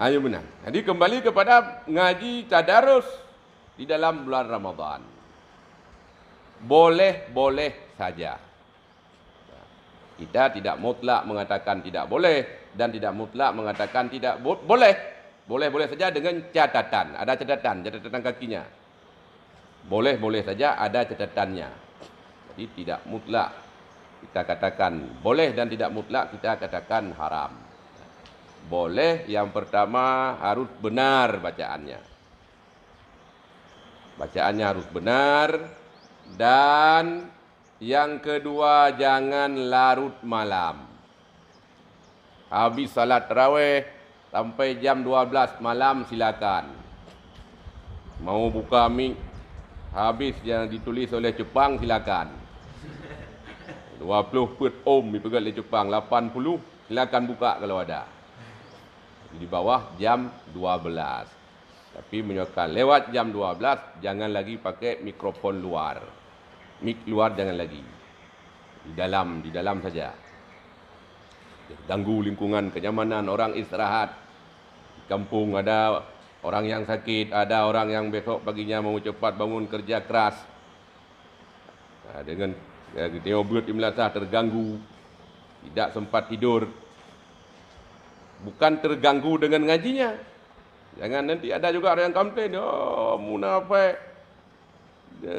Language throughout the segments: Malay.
Ayo benar. Jadi kembali kepada ngaji tadarus di dalam bulan Ramadan. Boleh-boleh saja. Kita tidak mutlak mengatakan tidak boleh dan tidak mutlak mengatakan tidak boleh. Boleh-boleh saja dengan catatan. Ada catatan kakinya. Boleh-boleh saja ada catatannya. Jadi tidak mutlak kita katakan boleh dan tidak mutlak kita katakan haram. Boleh yang pertama harus benar bacaannya. Bacaannya harus benar. Dan yang kedua jangan larut malam. Habis salat tarawih sampai jam 12 malam silakan. Mau buka mic habis yang ditulis oleh Jepang silakan. 20 pet dipegang oleh Jepang, 80 silakan buka kalau ada. Di bawah jam 12. Tapi menyukai lewat jam 12 jangan lagi pakai mikrofon luar. Mik luar jangan lagi. Di dalam saja. Ganggu lingkungan, kenyamanan orang istirahat. Di kampung ada orang yang sakit, ada orang yang besok paginya mau cepat bangun kerja keras. Dengan tengok berat imlasah terganggu, tidak sempat tidur. Bukan terganggu dengan ngajinya. Jangan nanti ada juga orang yang komplain, oh munafik,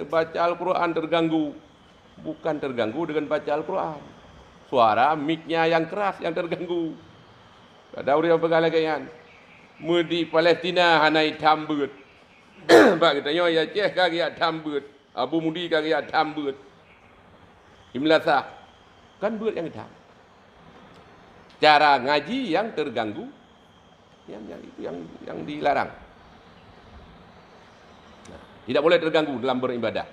baca Al-Quran terganggu. Bukan terganggu dengan baca Al-Quran. Suara mic-nya yang keras yang terganggu. Ada orang yang pegang lagi kan. Di Palestina hanai tambut. Pak katanya ya Aceh kaki tambut. Abu Mudi kaki tambut. Imlasah kan beut yang hitam. Cara ngaji yang terganggu, yang dilarang. Nah, tidak boleh terganggu dalam beribadah.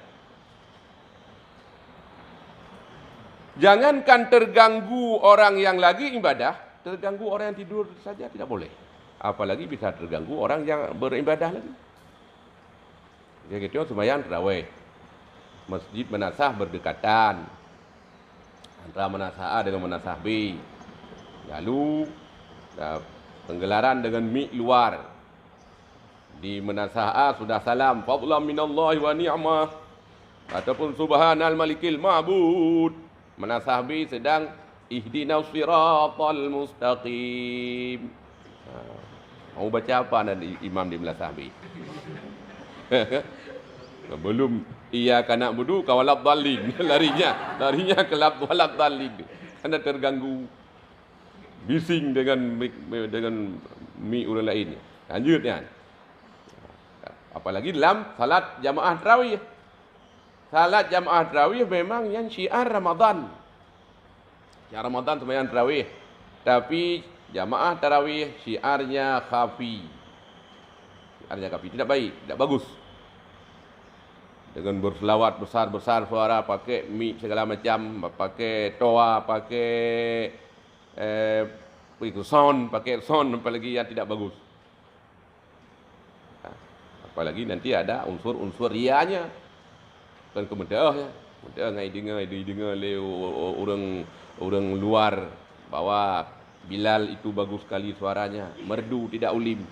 Jangankan terganggu orang yang lagi ibadah, terganggu orang yang tidur saja tidak boleh. Apalagi bisa terganggu orang yang beribadah lagi. Jadi kita sembahyang tarawih, masjid Manasah berdekatan antara Manasah A dengan Manasah B. Lalu penggelaran dengan mic luar. Di Manasah A sudah salam fadlan minallahi wa ni'mah ataupun subhanal malikil ma'bud. Manasah B sedang ihdinas siratal mustaqim. Mau baca apa nanti imam di Manasah B? Belum iya kana budu kawalad dallin. larinya ke walad dallin. Karena terganggu bising dengan mi orang lain. Lanjutnya. Apalagi dalam salat jamaah tarawih. Salat jamaah tarawih memang yang syiar Ramadan. Syiar Ramadan sembahyang tarawih. Tapi jamaah tarawih syiarnya khafi. Syiarnya khafi tidak baik, tidak bagus. Dengan berselawat besar-besar suara, pakai mic segala macam, pakai toa, pakai sound, apalagi yang tidak bagus. Apalagi nanti ada unsur-unsur rianya. Kan kemudah ya. Kemudah ngai dengar le orang luar bahwa Bilal itu bagus sekali suaranya, merdu tidak ulim.